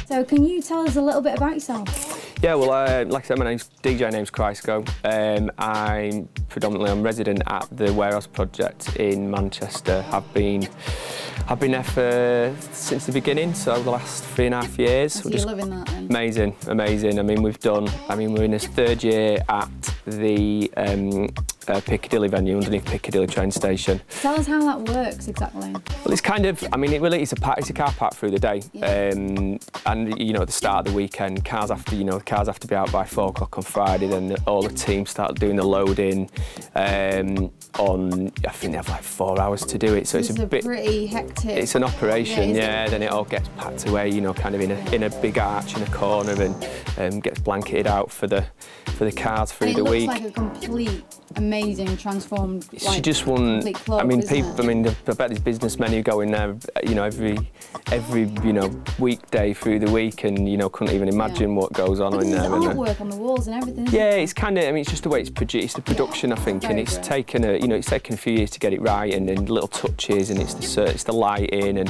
So can you tell us a little bit about yourself? Yeah, well, like I said, my DJ name's Krysko. I'm resident at the Warehouse Project in Manchester. I've been there since the beginning, so the last 3.5 years. So you're loving that then? Amazing, amazing. I mean, we're in this 3rd year at the Piccadilly venue underneath Piccadilly train station. Tell us how that works exactly. Well, it's kind of, I mean, it's a car park through the day, yeah. And you know, at the start of the weekend, cars have to be out by 4 o'clock on Friday. Then all the teams start doing the loading. I think they have like 4 hours to do it, so it's a bit pretty hectic. It's an operation, yeah. Then it all gets packed away, you know, kind of in a big arch in a corner, and gets blanketed out for the cars through the week. It looks like a complete, amazing, transformed. She just won. Club, I mean, people. I mean, I bet there's businessmen who go in there, you know, every weekday through the week, and you know, couldn't even imagine what goes on in there. There's artwork on the walls and everything. Yeah, it's kind of. I mean, it's just the way it's produced, the production, I think, and it's taken a few years to get it right, and then little touches, and it's the lighting,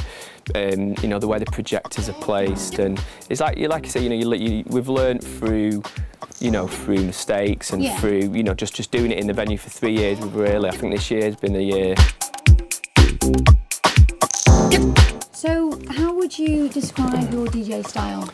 and you know, the way the projectors are placed, and it's like I say, you know, we've learned through. You know, through mistakes and through, you know, just doing it in the venue for 3 years. I think this year's been the year. So, how would you describe your DJ style?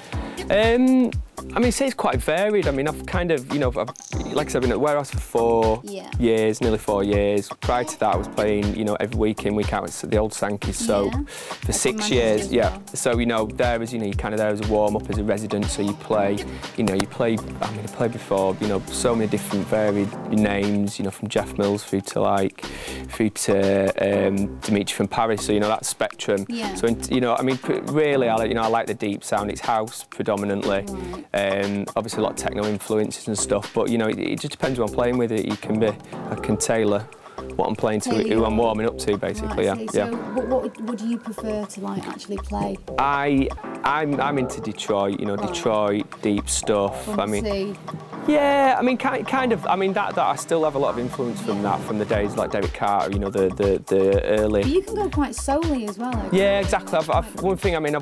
I mean, say it's quite varied. I mean, I've kind of, you know, like I said, I've been at Warehouse for 4 years, nearly 4 years. Prior to that, I was playing, you know, every week in, week out at the old Sankey's soap for 6 years. Yeah. So, you know, there was, you know, you're kind of there as a warm-up, as a resident. So you play, I mean, I played before, you know, so many different varied names, you know, from Jeff Mills through to Dimitri from Paris. So, you know, that spectrum. Yeah. So, you know, I mean, really, I like the deep sound. It's house predominantly. Obviously a lot of techno influences and stuff, but you know, it just depends who I'm playing with. I can tailor what I'm playing to, who I'm warming up to, basically. Right, so what would you prefer to like actually play? I'm into Detroit, you know, Detroit deep stuff. Yeah, I mean, kind of. I mean, that I still have a lot of influence from that, from the days like David Carter, you know, the early. But you can go quite soul-y as well. Yeah, exactly. One thing, I mean, I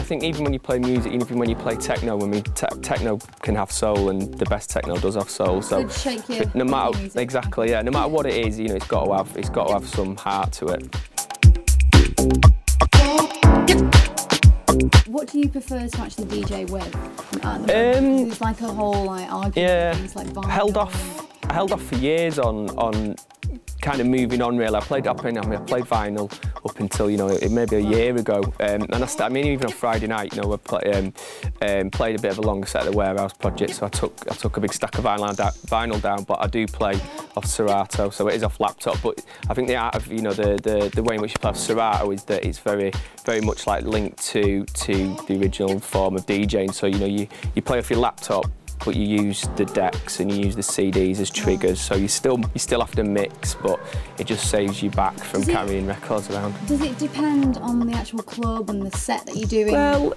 think even when you play music, even when you play techno, I mean, techno can have soul, and the best techno does have soul. So good shake your no matter exactly, yeah, no matter what it is, you know, it's got to have some heart to it. What do you prefer to actually DJ with? It's like a whole like argument. Yeah, things like vinyl. I held off for years on kind of moving on. Really, I played vinyl up until, you know, maybe a year ago, and I mean, even on Friday night, you know, I played a bit of a longer set at the Warehouse Project, so I took a big stack of vinyl down, but I do play off Serato, so it is off laptop. But I think the art of, you know, the way in which you play off Serato is that it's very much like linked to the original form of DJing. So, you know, you play off your laptop, but you use the decks and you use the CDs as triggers, so you still have to mix, but it just saves you back from carrying records around. Does it depend on the actual club and the set that you're doing? Well,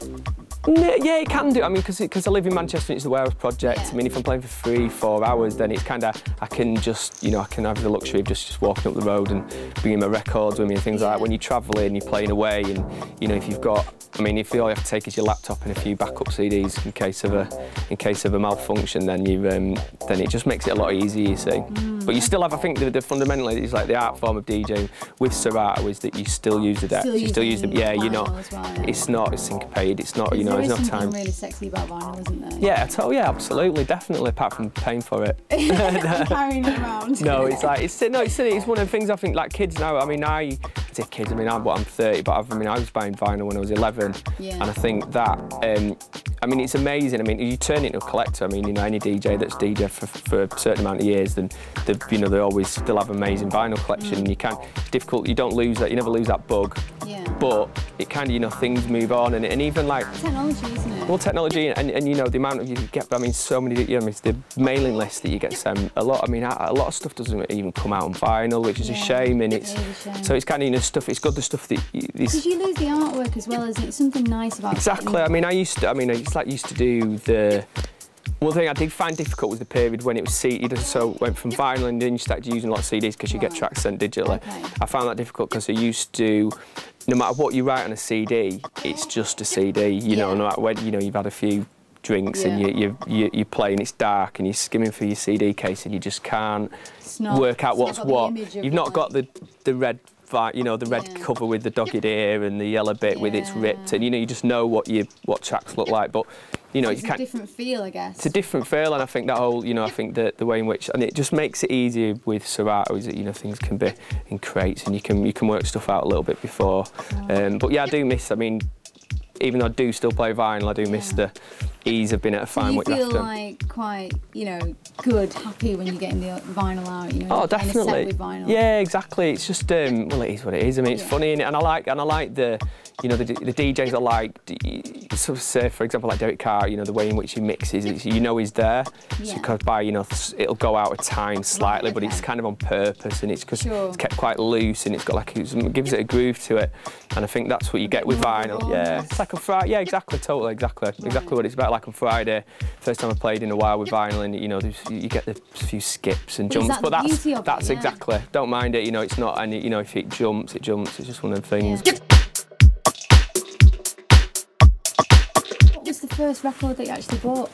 yeah, it can do. I mean, because I live in Manchester and it's the Warehouse Project. Yeah. I mean, if I'm playing for 3-4 hours, then it's kind of, I can just, you know, I can have the luxury of just walking up the road and bringing my records with me and things like that. When you're travelling, you're playing away, and you know, if you've got, I mean, if all you have to take is your laptop and a few backup CDs in case of a malfunction, then then it just makes it a lot easier, you see. But you still have, I think, the fundamentally, it's like the art form of DJing with Serato is that you still use the decks, you still use them. Yeah, you're not. Well, it's not syncopated. It's not, you know, there's no time. There's something really sexy about vinyl, isn't there? Yeah, yeah, absolutely, definitely. Apart from paying for it, carrying it around. No, it's like it's one of the things I think, like kids now. I mean, I say kids. I mean, I'm 30, but I was buying vinyl when I was 11, and I think that. I mean, it's amazing. I mean, you turn it into a collector. I mean, you know, any DJ that's DJ for a certain amount of years, then you know, they always still have amazing vinyl collection. You can't. It's difficult. You don't lose that. You never lose that bug. Yeah. But it kind of, you know, things move on, and even like technology, isn't it? Well, technology, and you know, the amount of you get. I mean, so many. You know, it's the mailing list that you get sent. A lot. I mean, a lot of stuff doesn't even come out on vinyl, which is a shame. And it's so it's kind of, you know, stuff. It's got the stuff that because you lose the artwork as well, isn't it? Something nice about exactly. I mean, I used to do One thing I did find difficult was the period when it was seeded, so went from vinyl and then you started using a lot of CDs because you get tracks sent digitally. Okay. I found that difficult because I used to, no matter what you write on a CD, it's just a CD, you know, no matter when, you know, you've had a few drinks and you play and it's dark and you're skimming through your CD case and you just can't work out what's what. You've not got the red, you know, the red cover with the dogged ear and the yellow bit with it's ripped, and you know, you just know what tracks look like, but you know, it's a different feel, I guess. It's a different feel, and I think that whole, you know, I think that the way in which, and it just makes it easier with Serato is that, you know, things can be in crates and you can work stuff out a little bit before. But yeah, I do miss, I mean, even though I do still play vinyl, I do miss the ease of being able to find what you have to. You feel like quite, you know, good, happy when you're getting the vinyl out, you know? Oh, definitely. With vinyl. Yeah, exactly. It's just, well, it is what it is. I mean, it's funny, and I like the, you know, the DJs are like, sort of say, for example, like Derek Carr, you know, the way in which he mixes, you know he's there. So because by, you know, it'll go out of time slightly, but it's kind of on purpose, and it's because it's kept quite loose, and it's got like, it gives it a groove to it. And I think that's what you get with vinyl. Yeah, it's like a Friday. Yeah, exactly, totally, exactly what it's about. Like on Friday, first time I played in a while with vinyl, and you know, you get the few skips and jumps, but that's exactly. Don't mind it. You know, it's not any. You know, if it jumps, it jumps. It's just one of the things. What was the first record that you actually bought?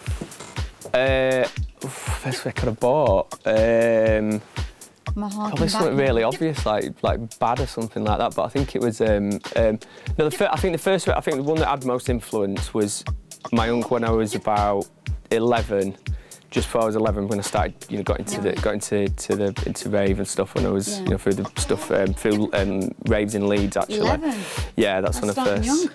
First record I bought. Probably something really obvious, like Bad or something like that. But I think it was. No, I think the one that had most influence was my uncle when I was about 11. Just before I was 11, when I started, you know, got into rave and stuff. When I was, you know, through the stuff through raves in Leeds actually. 11. Yeah, that's when I first. Young.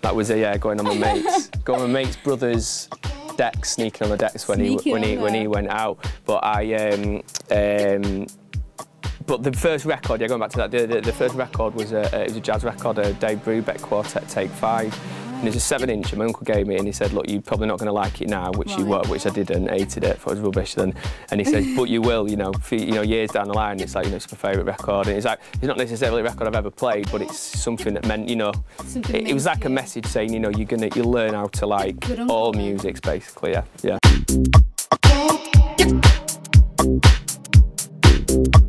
That was going on my mates' brother's decks, sneaking on the decks when he went out. But the first record, going back to that, the first record was it was a jazz record, a Dave Brubeck Quartet Take 5. And it's a 7-inch, and my uncle gave me it, and he said, look, you're probably not going to like it now, which I didn't, hated it, thought it was rubbish then. And he said, but you will, you know, years down the line, it's like, you know, it's my favourite record. And it's like, it's not necessarily a record I've ever played, but it's something that meant, you know, it was like a message saying, you know, you'll learn how to like all musics, basically, yeah.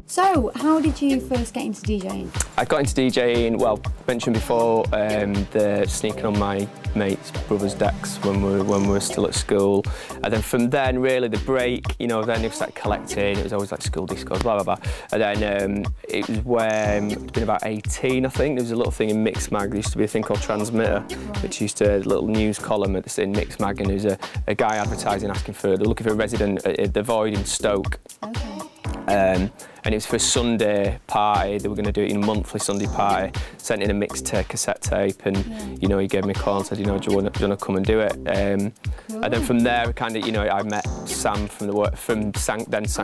So, how did you first get into DJing? I got into DJing, well, mentioned before, the sneaking on my mates' brothers' decks when we were still at school. And then from then, really, the break, you know, then we started collecting. It was always like school discos, blah, blah, blah. And then it was when, I'd been about 18, I think. There was a little thing in Mix Mag. There used to be a thing called Transmitter, which used to, a little news column in Mix Mag, and there was a guy advertising, asking for, they're looking for a resident at the Void in Stoke. Okay. And it was for a Sunday party. They were going to do it in a monthly Sunday party. Sent in a mixed cassette tape, and you know, he gave me a call and said, you know, do you want to come and do it? And then from there, kind of, you know, I met Sam from Sankey's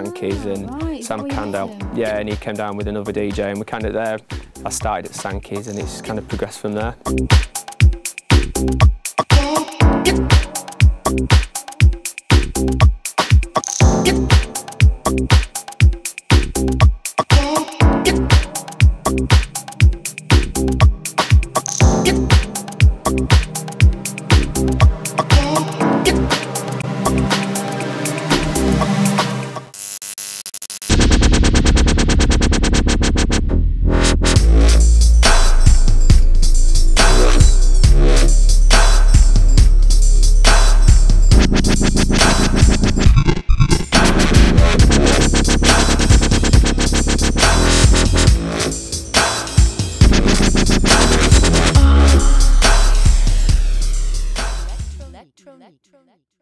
and Sam Chamdal. Yeah, and he came down with another DJ, and we kind of there. I started at Sankey's, and it's kind of progressed from there. Elek Tronique.